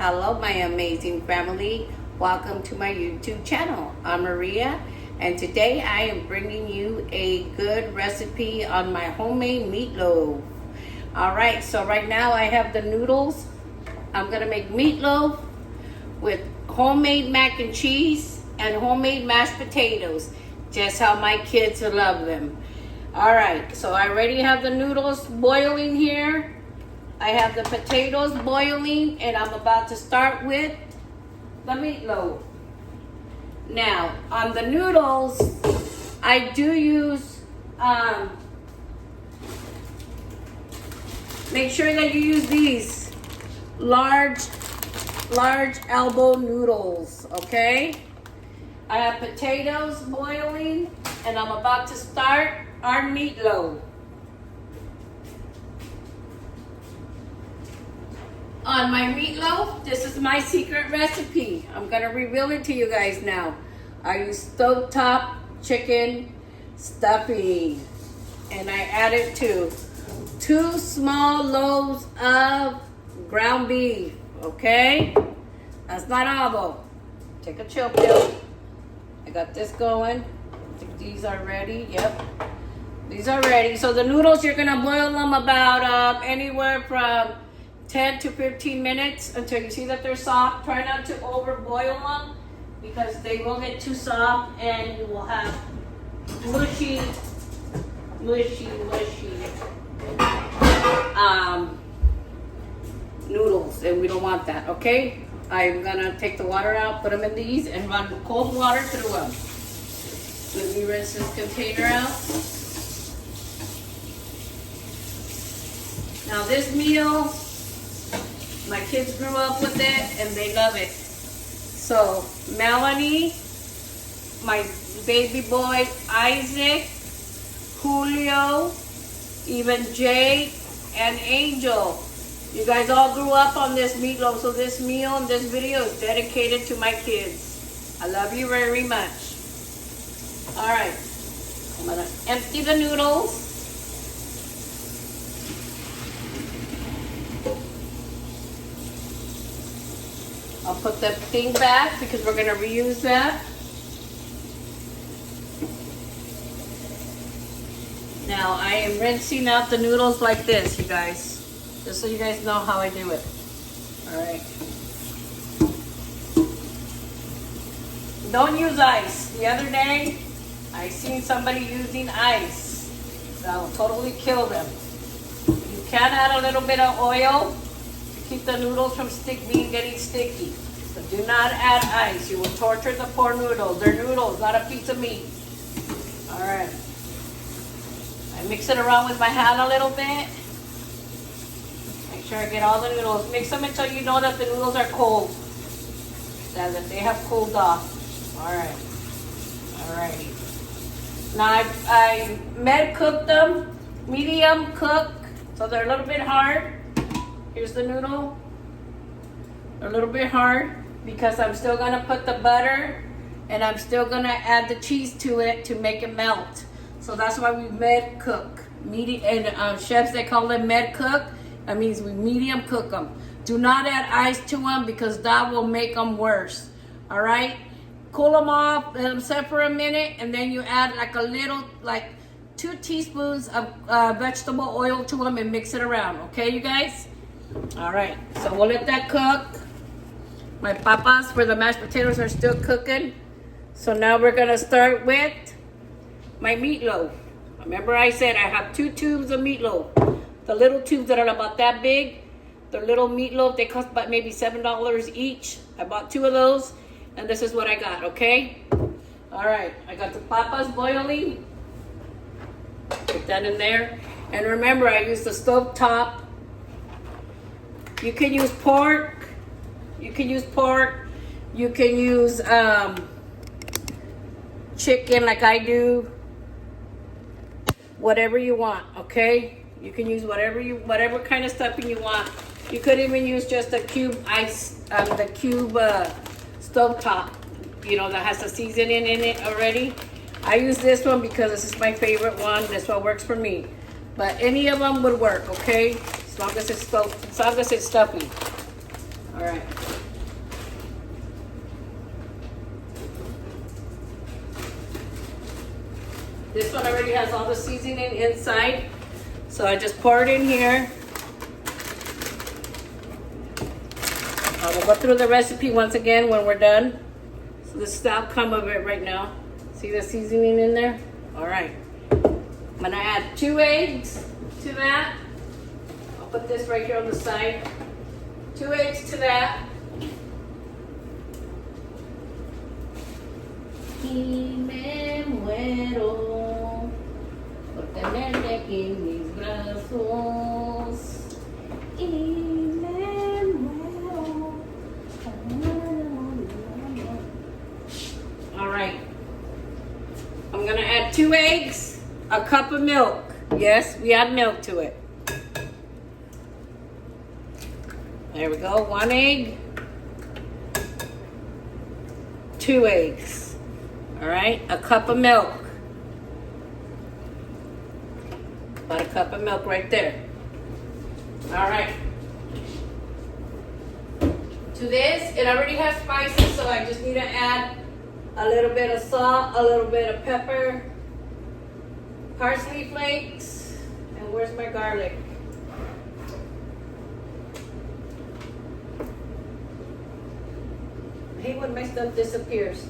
Hello, my amazing family. Welcome to my YouTube channel. I'm Maria, and today I am bringing you a good recipe on my homemade meatloaf. All right, so right now I have the noodles. I'm gonna make meatloaf with homemade mac and cheese and homemade mashed potatoes, just how my kids love them. All right, so I already have the noodles boiling here. I have the potatoes boiling, and I'm about to start with the meatloaf. Now, on the noodles, I do use, make sure that you use these large elbow noodles, okay? I have potatoes boiling, and I'm about to start our meatloaf. On my meatloaf, this is my secret recipe. I'm gonna reveal it to you guys now. I use stovetop chicken stuffing, and I added to 2 small loaves of ground beef, okay? That's not all though. Take a chill pill. I got this going. I think these are ready, yep. These are ready. So the noodles, you're gonna boil them about anywhere from 10 to 15 minutes until you see that they're soft. Try not to overboil them because they will get too soft and you will have mushy noodles, and we don't want that, okay? I'm gonna take the water out, put them in these, and run cold water through them. Let me rinse this container out. Now this meal, my kids grew up with it and they love it. So Melanie, my baby boy Isaac, Julio, even Jay and Angel, you guys all grew up on this meatloaf. So this meal and this video is dedicated to my kids. I love you very much. All right, I'm gonna empty the noodles. I'll put the thing back because we're gonna reuse that. Now I am rinsing out the noodles like this, you guys. Just so you guys know how I do it. All right. Don't use ice. The other day, I seen somebody using ice. That'll totally kill them. You can add a little bit of oil. Keep the noodles from getting sticky. But do not add ice. You will torture the poor noodles. They're noodles, not a piece of meat. All right. I mix it around with my hand a little bit. Make sure I get all the noodles. Mix them until you know that the noodles are cold. So that they have cooled off. All right. All righty. Now I med cooked them, medium cook, so they're a little bit hard. Here's the noodle. A little bit hard because I'm still gonna put the butter and I'm still gonna add the cheese to it to make it melt. So that's why we med cook. And chefs, they call them med cook. That means we medium cook them. Do not add ice to them because that will make them worse. All right? Cool them off, let them set for a minute, and then you add like a little, like 2 teaspoons of vegetable oil to them and mix it around. Okay, you guys? All right, so we'll let that cook. My papas for the mashed potatoes are still cooking. So now we're gonna start with my meatloaf. Remember I said I have 2 tubes of meatloaf. The little tubes that are about that big, the little meatloaf, they cost about maybe $7 each. I bought 2 of those, and this is what I got, okay? All right, I got the papas boiling. Put that in there. And remember, I used the stove top. You can use pork. You can use pork. You can use chicken like I do. Whatever you want, okay? You can use whatever kind of stuffing you want. You could even use just a cube stove top, you know, that has the seasoning in it already. I use this one because this is my favorite one. This one works for me. But any of them would work, okay? As long as it's stuffy. All right. This one already has all the seasoning inside. So I just pour it in here. I will go through the recipe once again when we're done. So this is the outcome of it right now. See the seasoning in there? All right. I'm gonna add 2 eggs to that. I'll put this right here on the side. 2 eggs to that. Y me muero por tenerte aquí en mis brazos. Y me muero. All right. I'm gonna add 2 eggs, a cup of milk. Yes, we add milk to it. There we go. 1 egg, 2 eggs. All right, a cup of milk. About a cup of milk right there. All right. To this, it already has spices, so I just need to add a little bit of salt, a little bit of pepper, parsley flakes, and where's my garlic? I hate when my stuff disappears.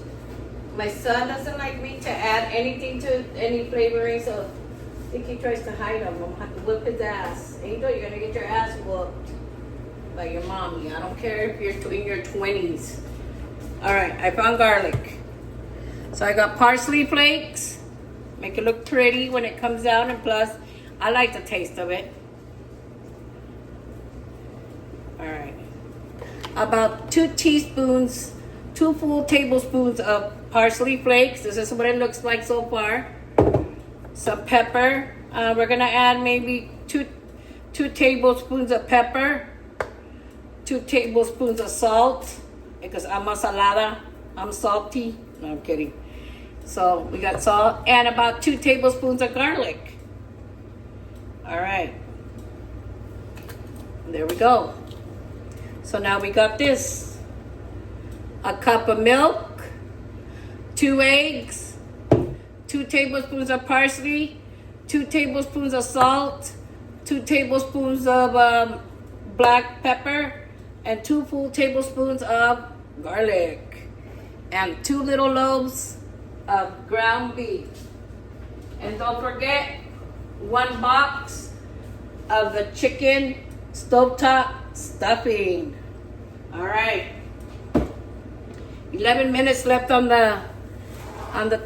My son doesn't like me to add anything to any flavoring, so I think he tries to hide them. I'm gonna have to whip his ass. And you know you're gonna get your ass whooped by your mommy. I don't care if you're in your 20s. All right, I found garlic. So I got parsley flakes. Make it look pretty when it comes out, and plus, I like the taste of it. All right. About 2 teaspoons, 2 full tablespoons of parsley flakes. This is what it looks like so far. Some pepper. We're gonna add maybe two tablespoons of pepper, 2 tablespoons of salt, because I'm a salada. I'm salty. No, I'm kidding. So we got salt and about 2 tablespoons of garlic. All right. There we go. So now we got this. A cup of milk, 2 eggs, 2 tablespoons of parsley, 2 tablespoons of salt, 2 tablespoons of black pepper, and 2 full tablespoons of garlic, and 2 little loaves of ground beef. And don't forget 1 box of the chicken stovetop stuffing. All right. 11 minutes left on the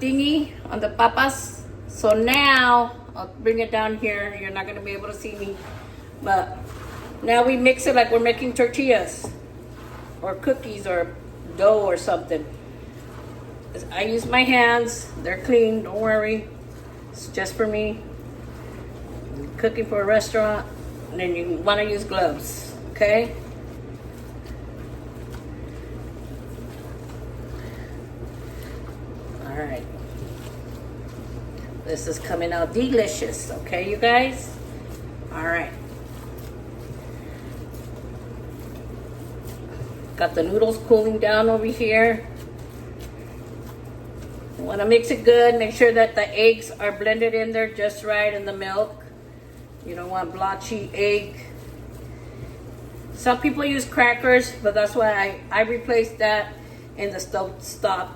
thingy, on the papas. So now I'll bring it down here. You're not gonna be able to see me, but now we mix it like we're making tortillas or cookies or dough or something. I use my hands. They're clean. Don't worry. It's just for me. I'm cooking for a restaurant, and then you want to use gloves. Okay. All right. This is coming out delicious. Okay, you guys. All right. Got the noodles cooling down over here. You want to mix it good. Make sure that the eggs are blended in there just right in the milk. You don't want blotchy egg. Some people use crackers, but that's why I replaced that in the stovetop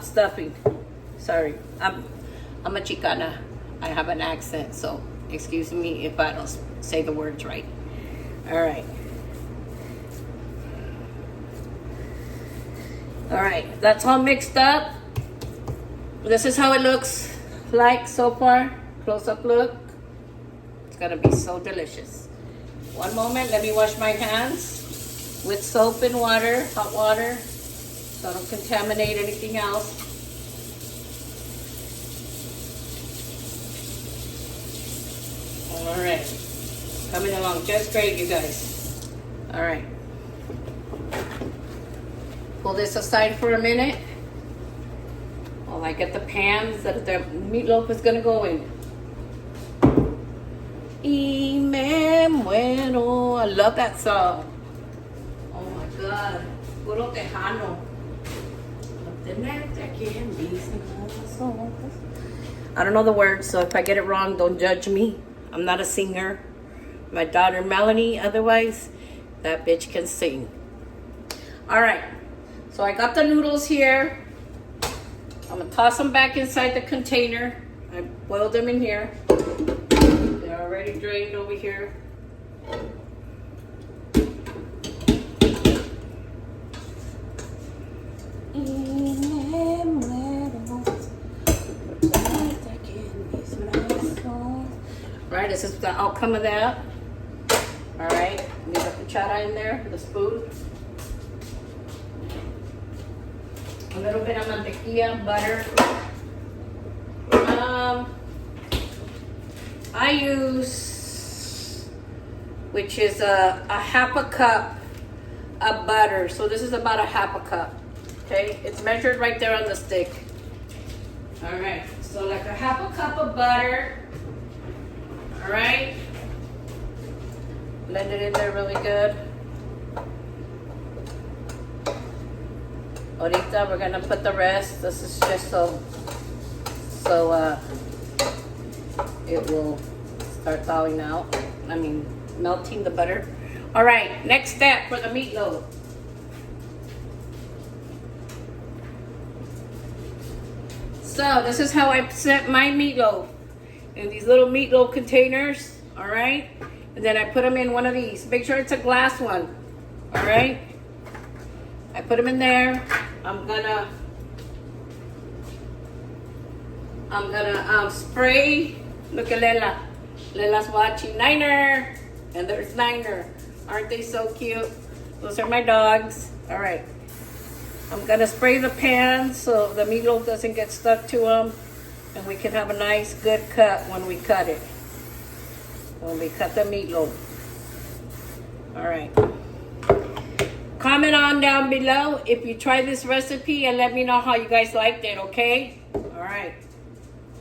stuffing. Sorry, I'm a Chicana. I have an accent, so excuse me if I don't say the words right. All right. All right, that's all mixed up. This is how it looks like so far. Close-up look. It's gonna be so delicious. One moment, let me wash my hands with soap and water, hot water, so I don't contaminate anything else. All right, coming along just great, you guys. All right. Pull this aside for a minute while I get the pans that the meatloaf is gonna go in. Y me muero love that song. Oh my God. Puro Tejano. I don't know the words, so if I get it wrong, don't judge me. I'm not a singer. My daughter Melanie, otherwise, that bitch can sing. All right, so I got the noodles here. I'm gonna toss them back inside the container. I boiled them in here. They're already drained over here. Right, this is the outcome of that. All right, leave the cuchara in there, the spoon. A little bit of mantequilla, butter. I use, which is a half a cup of butter. So this is about a half a cup. Okay, it's measured right there on the stick. All right, so like a half a cup of butter. All right, blend it in there really good. Ahorita we're gonna put the rest. This is just so it will start thawing out. I mean, melting the butter. All right, next step for the meatloaf. So this is how I set my meatloaf. In these little meatloaf containers, all right? And then I put them in one of these. Make sure it's a glass one, all right? I put them in there. I'm gonna spray. Look at Lela. Lela's watching Niner. And there's Niner. Aren't they so cute? Those are my dogs. All right. I'm gonna spray the pan so the meatloaf doesn't get stuck to them. And we can have a nice, good cut when we cut it. When we cut the meatloaf. All right. Comment on down below if you try this recipe and let me know how you guys liked it, okay? All right.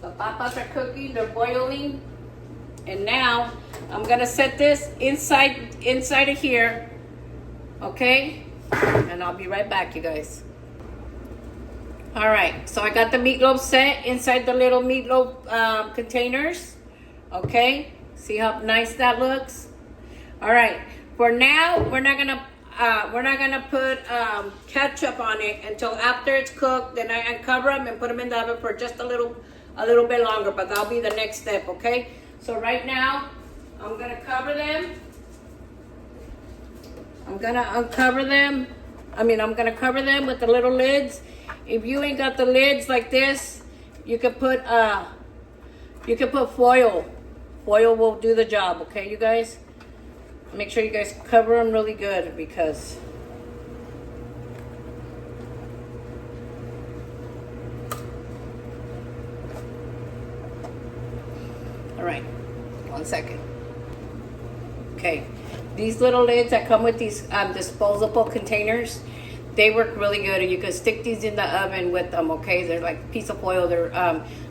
The papas are cooking, they're boiling. And now, I'm gonna set this inside of here, okay? And I'll be right back, you guys. All right, so I got the meatloaf set inside the little meatloaf containers. Okay, see how nice that looks. All right, for now we're not gonna put ketchup on it until after it's cooked. Then I uncover them and put them in the oven for just a little bit longer. But that'll be the next step. Okay, so right now I'm gonna cover them. I'm gonna cover them with the little lids. If you ain't got the lids like this, you could put foil. Foil will do the job, okay, you guys? Make sure you guys cover them really good because all right, 1 second. Okay, these little lids that come with these disposable containers, they work really good, and you can stick these in the oven with them. Okay, they're like piece of foil. They're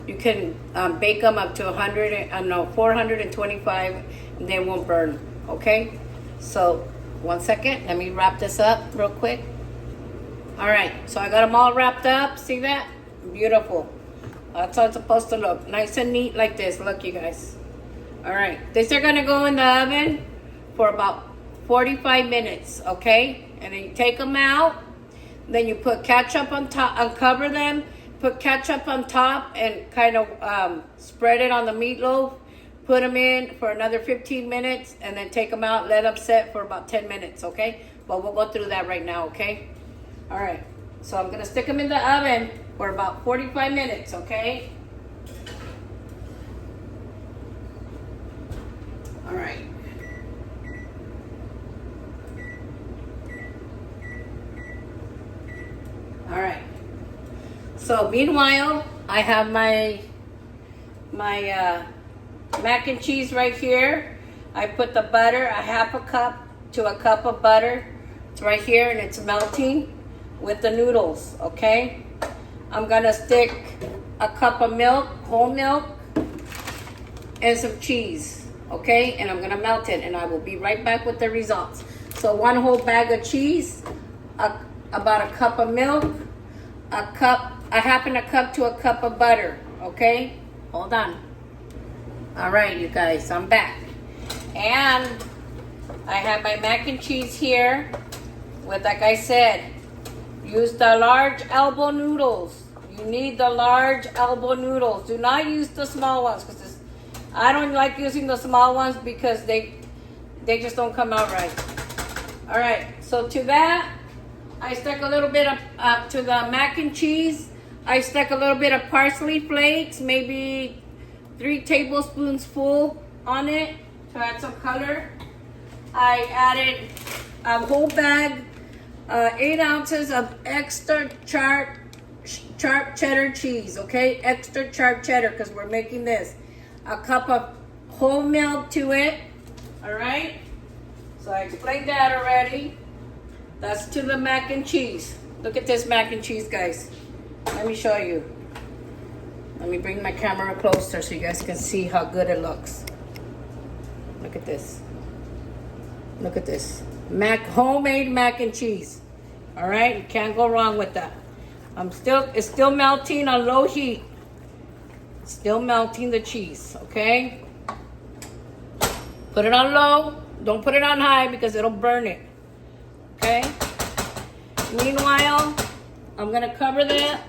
you can bake them up to 425, and they won't burn. Okay, so 1 second. Let me wrap this up real quick. All right, so I got them all wrapped up. See that? Beautiful. That's how it's supposed to look. Nice and neat like this. Look, you guys. All right, these are gonna go in the oven for about 45 minutes. Okay, and then you take them out. Then you put ketchup on top, uncover them, put ketchup on top, and kind of spread it on the meatloaf. Put them in for another 15 minutes, and then take them out, let them set for about 10 minutes, okay? But we'll go through that right now, okay? All right, so I'm gonna stick them in the oven for about 45 minutes, okay? All right. All right. So meanwhile, I have my mac and cheese right here. I put the butter, a half a cup to a cup of butter. It's right here and it's melting with the noodles, okay? I'm gonna stick a cup of milk, whole milk, and some cheese, okay? And I'm gonna melt it, and I will be right back with the results. So 1 whole bag of cheese, about a cup of milk, a half a cup to a cup of butter, okay? Hold on. All right, you guys, I'm back. And I have my mac and cheese here with, like I said, use the large elbow noodles. You need the large elbow noodles. Do not use the small ones, because I don't like using the small ones because they just don't come out right. All right, so to that, I stuck a little bit of, to the mac and cheese, I stuck a little bit of parsley flakes, maybe 3 tablespoons full on it to add some color. I added a whole bag, 8 ounces of extra sharp cheddar cheese, okay? Extra sharp cheddar, because we're making this. A cup of whole milk to it, all right? So I explained that already. That's to the mac and cheese. Look at this mac and cheese, guys. Let me show you. Let me bring my camera closer so you guys can see how good it looks. Look at this. Look at this. Homemade mac and cheese. All right, you can't go wrong with that. It's still melting on low heat. Still melting the cheese, okay? Put it on low. Don't put it on high because it'll burn it. Okay? Meanwhile, I'm gonna cover that.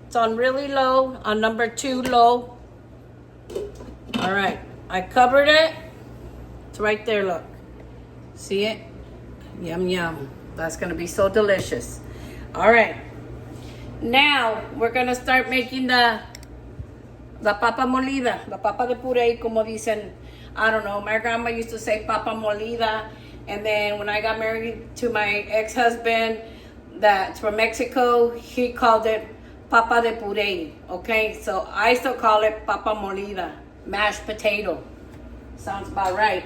It's on really low, on number 2 low. All right, I covered it. It's right there, look. See it? Yum, yum. That's gonna be so delicious. All right. Now, we're gonna start making the papa molida, the papa de puré, como dicen. I don't know, my grandma used to say papa molida. And then when I got married to my ex-husband that's from Mexico, he called it papa de puré, okay? So I still call it papa molida, mashed potato. Sounds about right.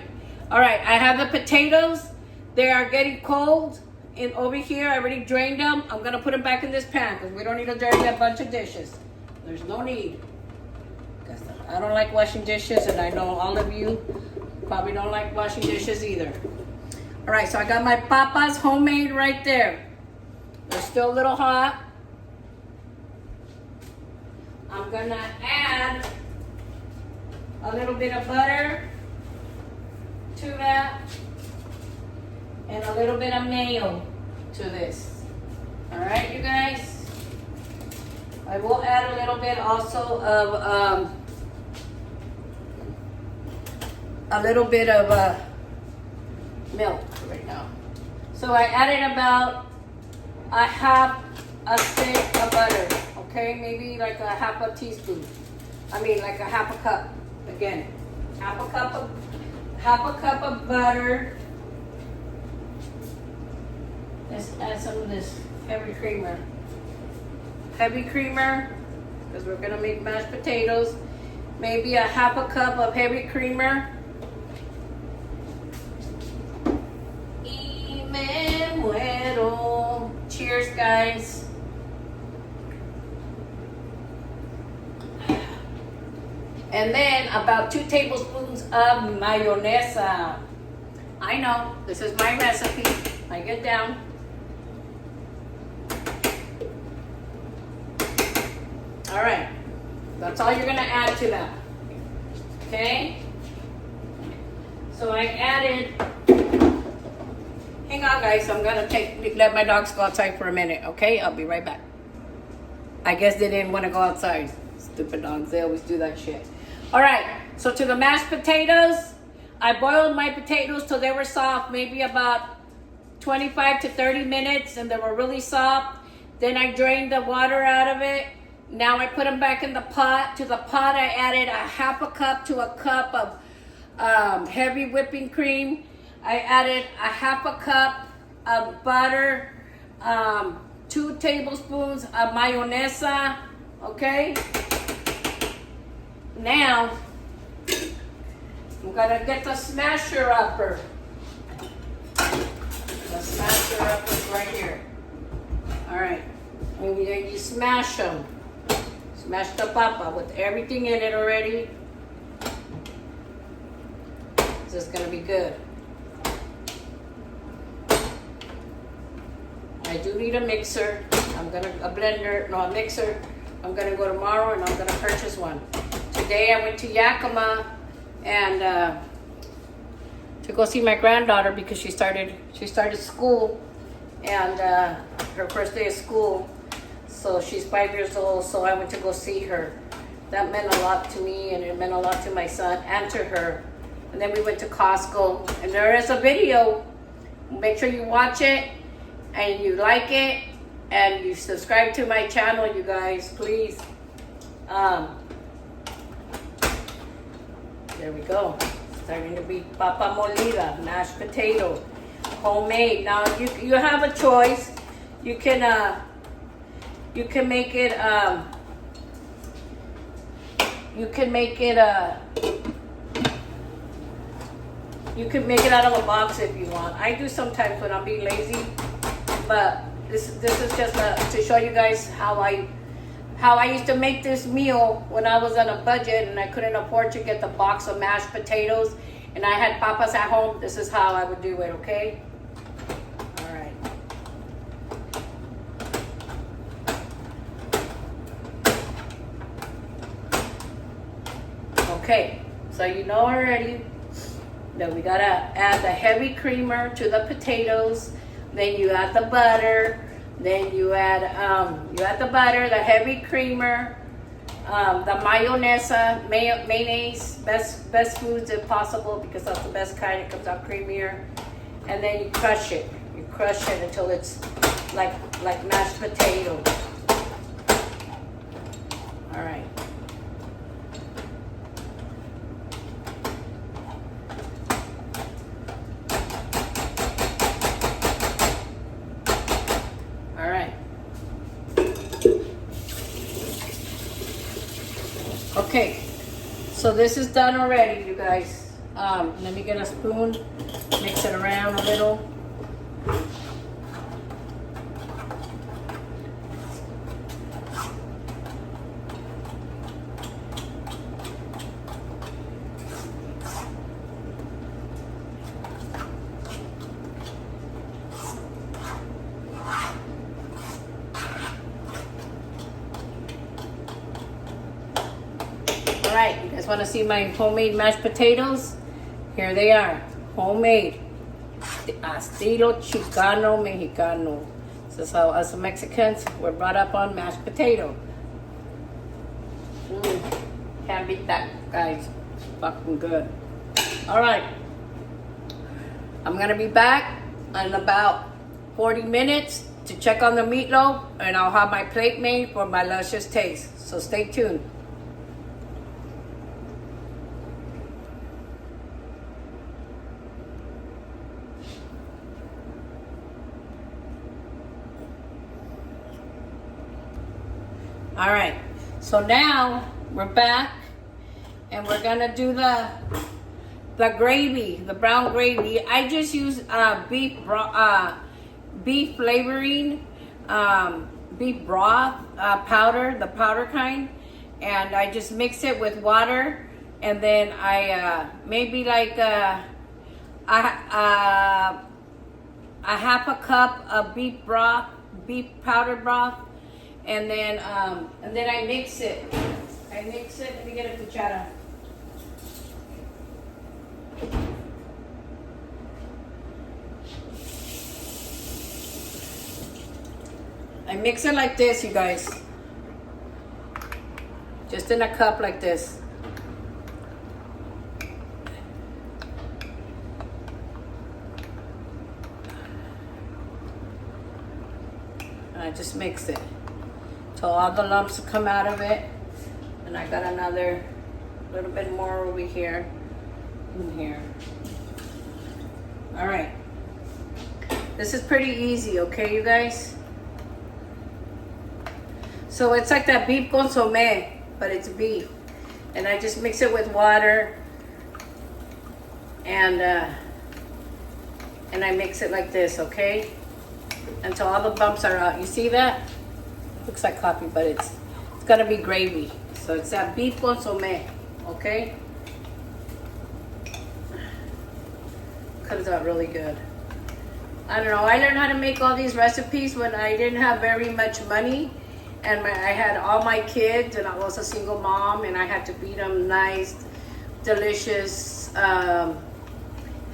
All right, I have the potatoes. They are getting cold. And over here, I already drained them. I'm gonna put them back in this pan because we don't need to dirty a bunch of dishes. There's no need. I don't like washing dishes, and I know all of you probably don't like washing dishes either. All right, so I got my papas homemade right there. They're still a little hot. I'm gonna add a little bit of butter to that and a little bit of mayo to this. All right, you guys? I will add a little bit also of milk right now. So I added about a half a stick of butter, okay? Maybe like a half a teaspoon. Like a half a cup. Again, half a cup of butter. Let's add some of this heavy creamer. Heavy creamer, because we're gonna make mashed potatoes. Maybe a half a cup of heavy creamer. Cheers, guys. And then about 2 tablespoons of mayonesa. I know, this is my recipe. I get down. All right, that's all you're gonna add to that. Okay? So I added. Hang on, guys. I'm gonna let my dogs go outside for a minute. Okay, I'll be right back. I guess they didn't want to go outside. Stupid dogs. They always do that shit. All right. So to the mashed potatoes, I boiled my potatoes till they were soft, maybe about 25 to 30 minutes, and they were really soft. Then I drained the water out of it. Now I put them back in the pot. To the pot, I added a half a cup to a cup of heavy whipping cream. I added a half a cup of butter, 2 tablespoons of mayonesa, okay? Now, I'm gonna get the smasher upper. The smasher upper is right here. All right, and then you smash them. Smash the papa with everything in it already. This is gonna be good. I do need a mixer. A blender, no, a mixer. I'm gonna go tomorrow and I'm gonna purchase one. Today I went to Yakima and to go see my granddaughter because she started school and her first day of school. So she's 5 years old, so I went to go see her. That meant a lot to me and it meant a lot to my son and to her. And then we went to Costco and there is a video. Make sure you watch it and you like it and you subscribe to my channel, you guys, please. There we go. Starting to be papa molida, mashed potato, homemade. Now you have a choice. You can make it you can make it out of a box if you want. I do sometimes when I'm being lazy, but this is just to show you guys how I used to make this meal when I was on a budget and I couldn't afford to get the box of mashed potatoes and I had papas at home. This is how I would do it, okay? All right. Okay, so you know already that we gotta add the heavy creamer to the potatoes. Then you add the butter. Then you add the butter, the heavy creamer, the mayonnaise, best foods if possible because that's the best kind. It comes out creamier. And then you crush it. You crush it until it's like mashed potato. All right. Okay, so this is done already, you guys. Let me get a spoon, mix it around a little. Alright, you guys want to see my homemade mashed potatoes? Here they are, homemade. Estilo Chicano Mexicano. This is how us Mexicans were brought up on mashed potato. Can't beat that, guys. Fucking good. Alright. I'm going to be back in about 40 minutes to check on the meatloaf and I'll have my plate made for my luscious taste. So stay tuned. All right, so now we're back and we're gonna do the gravy, the brown gravy. I just use beef flavoring, beef broth powder, the powder kind, and I just mix it with water, and then I maybe like a half a cup of beef powder broth. And then I mix it. Let me get a cuchara. I mix it like this, you guys. Just in a cup like this. And I just mix it. So all the lumps come out of it. And I got another little bit more over here. In here. All right. This is pretty easy, okay, you guys? So it's like that beef consomme, but it's beef. And I just mix it with water. And I mix it like this, okay? Until all the bumps are out. You see that? Looks like coffee, but it's gonna be gravy. So it's that beef consomme, okay? Comes out really good. I don't know. I learned how to make all these recipes when I didn't have very much money, and I had all my kids, and I was a single mom, and I had to feed them nice, delicious,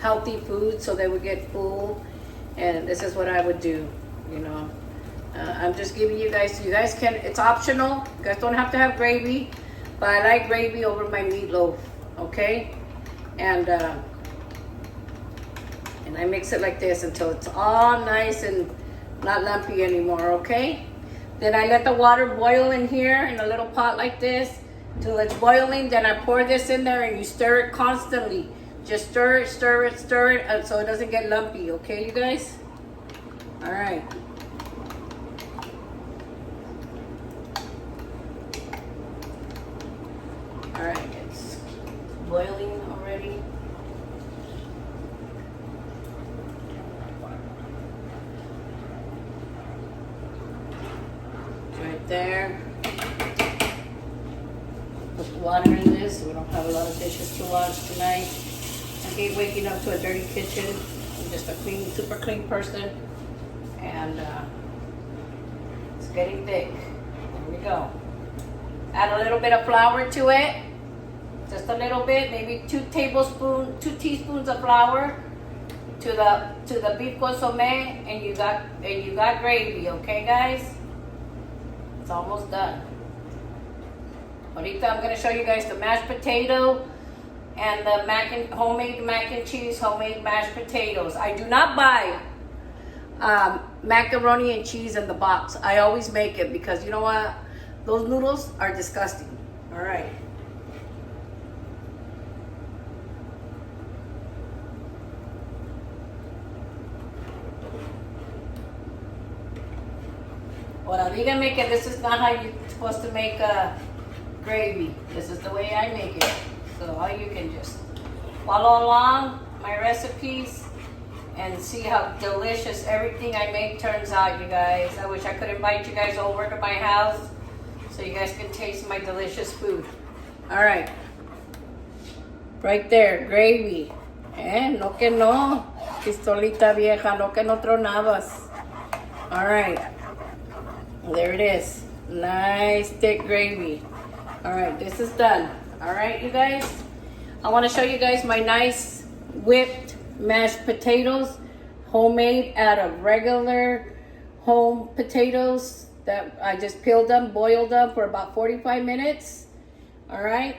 healthy food so they would get full. And this is what I would do, you know. I'm just giving you guys. You guys can. It's optional. You guys don't have to have gravy, but I like gravy over my meatloaf. Okay, and I mix it like this until it's all nice and not lumpy anymore, okay? Then I let the water boil in here in a little pot like this until it's boiling. Then I pour this in there and you stir it constantly. Just stir it, stir it, stir it so it doesn't get lumpy, okay, you guys? All right. All right, it's boiling already. Right there. Put water in this so we don't have a lot of dishes to wash tonight. I hate waking up to a dirty kitchen. I'm just a clean, super clean person. And it's getting thick. There we go. Add a little bit of flour to it. Just a little bit, maybe 2 teaspoons of flour to the beef consomme, and you got gravy, okay guys? It's almost done. Ahorita I'm going to show you guys the mashed potato and the homemade mac and cheese, homemade mashed potatoes. I do not buy macaroni and cheese in the box. I always make it because you know what? Those noodles are disgusting. All right. Ahora, díganme que this is not how you're supposed to make gravy. This is the way I make it. So all you can just follow along my recipes and see how delicious everything I make turns out, you guys. I wish I could invite you guys over to my house so you guys can taste my delicious food. All right. Right there, gravy. No que no. Pistolita vieja, no que no tronabas. All right. There it is. Nice thick gravy. All right, this is done. All right, you guys. I want to show you guys my nice whipped mashed potatoes, homemade out of regular home potatoes that I just peeled them, boiled them for about 45 minutes. All right.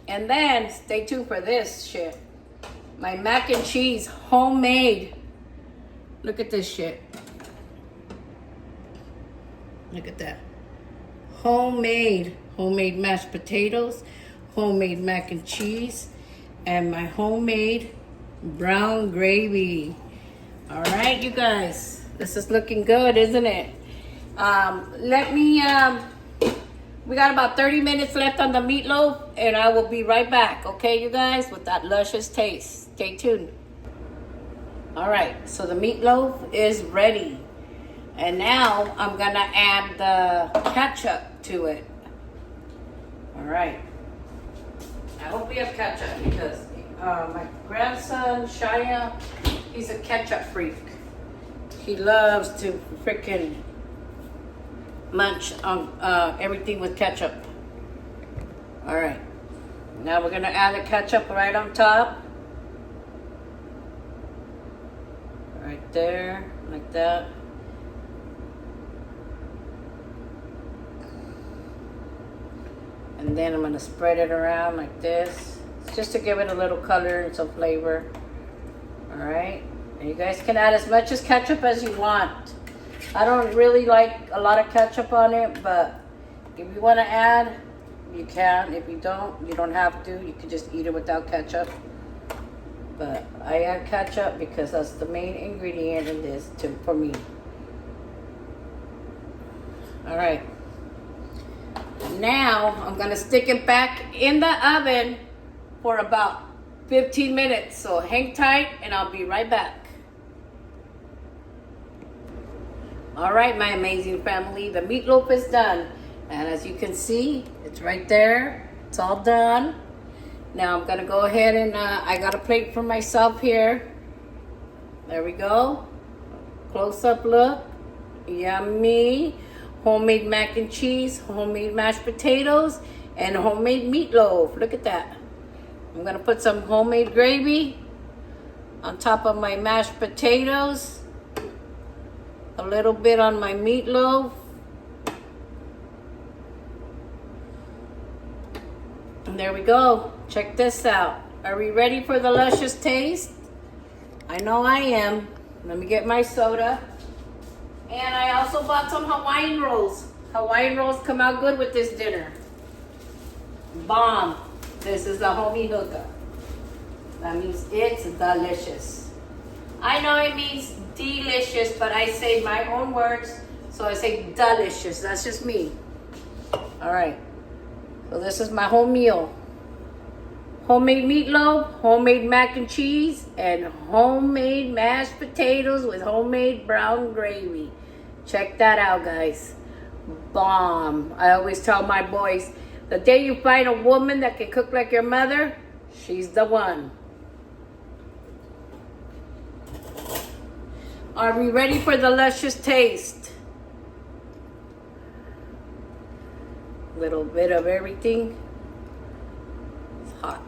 And then stay tuned for this shit. My mac and cheese, homemade. Look at this shit. Look at that. Homemade mashed potatoes, homemade mac and cheese, and my homemade brown gravy. All right, you guys. This is looking good, isn't it? We got about 30 minutes left on the meatloaf, and I will be right back, okay, you guys, with that luscious taste. Stay tuned. All right, so the meatloaf is ready. And now I'm gonna add the ketchup to it. All right. I hope we have ketchup because my grandson, Shia, he's a ketchup freak. He loves to freaking munch on everything with ketchup. All right. Now we're gonna add the ketchup right on top. Right there, like that. And then I'm going to spread it around like this. It's just to give it a little color and some flavor. Alright. And you guys can add as much as ketchup as you want. I don't really like a lot of ketchup on it, but if you want to add, you can. If you don't have to. You can just eat it without ketchup. But I add ketchup because that's the main ingredient in this for me. Alright. Now, I'm going to stick it back in the oven for about 15 minutes. So hang tight and I'll be right back. All right, my amazing family, the meatloaf is done. And as you can see, it's right there. It's all done. Now I'm going to go ahead and I got a plate for myself here. There we go. Close-up look. Yummy. Homemade mac and cheese, homemade mashed potatoes, and homemade meatloaf. Look at that. I'm going to put some homemade gravy on top of my mashed potatoes. A little bit on my meatloaf. And there we go. Check this out. Are we ready for the luscious taste? I know I am. Let me get my soda. And I also bought some Hawaiian rolls. Hawaiian rolls come out good with this dinner. Bomb. This is the homie hookup. That means it's delicious. I know it means delicious, but I say my own words, so I say delicious. That's just me. All right. So this is my whole meal. Homemade meatloaf, homemade mac and cheese, and homemade mashed potatoes with homemade brown gravy. Check that out, guys. Bomb. I always tell my boys, the day you find a woman that can cook like your mother, she's the one. Are we ready for the luscious taste? Little bit of everything. It's hot.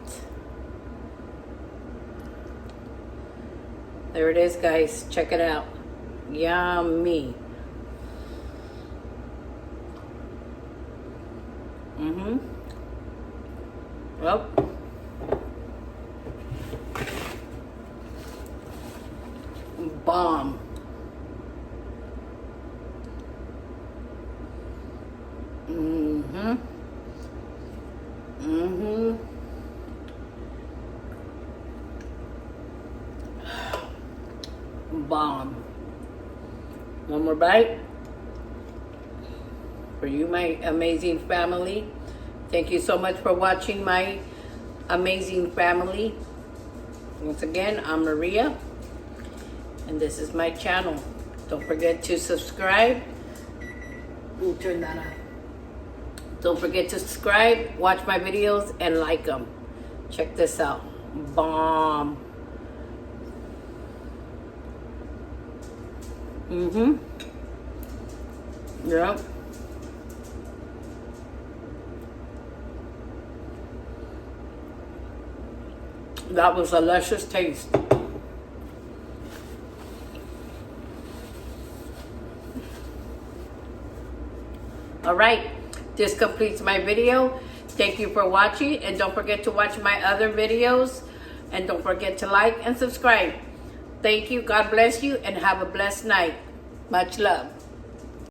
There it is, guys. Check it out. Yummy. Well, bomb. Bomb. One more bite. For you, my amazing family. Thank you so much for watching my amazing family. Once again, I'm Maria, and this is my channel. Don't forget to subscribe. Ooh, turn that on. Don't forget to subscribe, watch my videos, and like them. Check this out. Bomb. Yep. That was a luscious taste. All right, this completes my video. Thank you for watching, and don't forget to watch my other videos, and don't forget to like and subscribe. Thank you. God bless you, and have a blessed night. Much love.